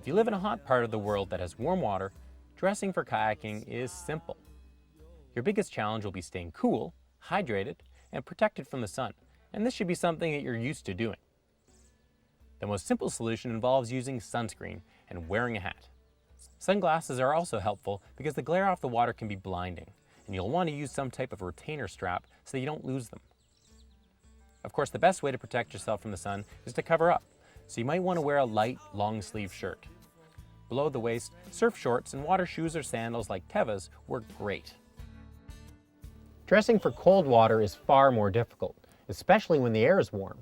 If you live in a hot part of the world that has warm water, dressing for kayaking is simple. Your biggest challenge will be staying cool, hydrated, and protected from the sun, and this should be something that you're used to doing. The most simple solution involves using sunscreen and wearing a hat. Sunglasses are also helpful because the glare off the water can be blinding, and you'll want to use some type of retainer strap so that you don't lose them. Of course, the best way to protect yourself from the sun is to cover up, so you might want to wear a light, long-sleeve shirt. Below the waist, surf shorts and water shoes or sandals like Teva's work great. Dressing for cold water is far more difficult, especially when the air is warm.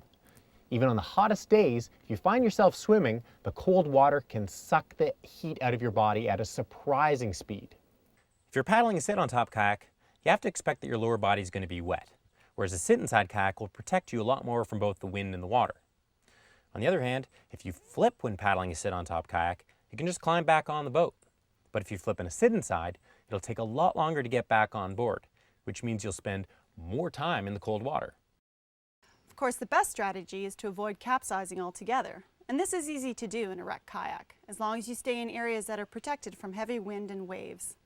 Even on the hottest days, if you find yourself swimming, the cold water can suck the heat out of your body at a surprising speed. If you're paddling a sit-on-top kayak, you have to expect that your lower body is going to be wet, whereas a sit-inside kayak will protect you a lot more from both the wind and the water. On the other hand, if you flip when paddling a sit-on-top kayak, you can just climb back on the boat. But if you flip in a sit-inside, it'll take a lot longer to get back on board, which means you'll spend more time in the cold water. Of course, the best strategy is to avoid capsizing altogether, and this is easy to do in a wrecked kayak, as long as you stay in areas that are protected from heavy wind and waves.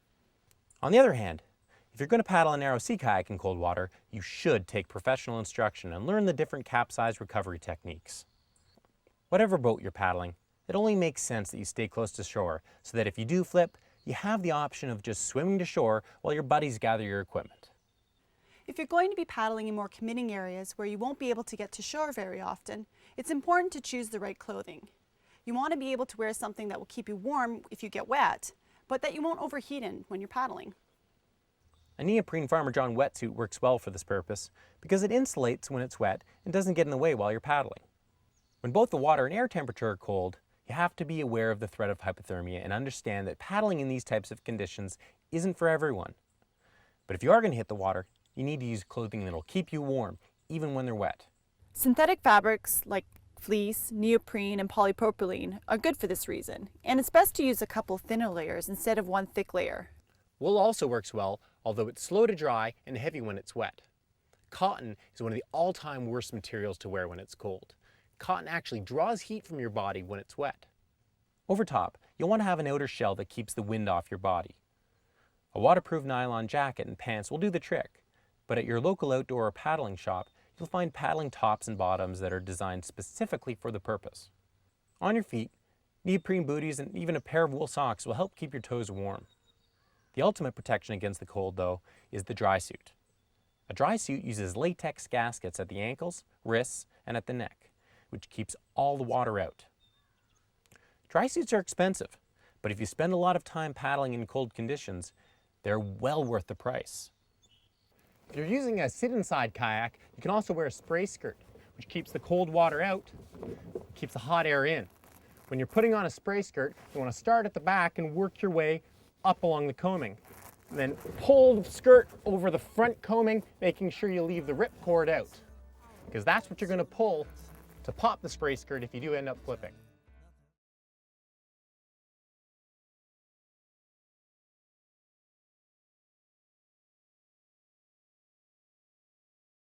On the other hand, if you're going to paddle a narrow sea kayak in cold water, you should take professional instruction and learn the different capsize recovery techniques. Whatever boat you're paddling, it only makes sense that you stay close to shore so that if you do flip, you have the option of just swimming to shore while your buddies gather your equipment. If you're going to be paddling in more committing areas where you won't be able to get to shore very often, it's important to choose the right clothing. You want to be able to wear something that will keep you warm if you get wet, but that you won't overheat in when you're paddling. A neoprene Farmer John wetsuit works well for this purpose because it insulates when it's wet and doesn't get in the way while you're paddling. When both the water and air temperature are cold, you have to be aware of the threat of hypothermia and understand that paddling in these types of conditions isn't for everyone. But if you are going to hit the water, you need to use clothing that will keep you warm, even when they're wet. Synthetic fabrics like fleece, neoprene, and polypropylene are good for this reason, and it's best to use a couple thinner layers instead of one thick layer. Wool also works well, although it's slow to dry and heavy when it's wet. Cotton is one of the all-time worst materials to wear when it's cold. Cotton actually draws heat from your body when it's wet. Over top, you'll want to have an outer shell that keeps the wind off your body. A waterproof nylon jacket and pants will do the trick, but at your local outdoor or paddling shop, you'll find paddling tops and bottoms that are designed specifically for the purpose. On your feet, neoprene booties and even a pair of wool socks will help keep your toes warm. The ultimate protection against the cold, though, is the dry suit. A dry suit uses latex gaskets at the ankles, wrists, and at the neck, which keeps all the water out. Dry suits are expensive, but if you spend a lot of time paddling in cold conditions, they're well worth the price. If you're using a sit-inside kayak, you can also wear a spray skirt, which keeps the cold water out, keeps the hot air in. When you're putting on a spray skirt, you want to start at the back and work your way up along the coaming. And then pull the skirt over the front coaming, making sure you leave the ripcord out, because that's what you're going to pull to pop the spray skirt if you do end up flipping.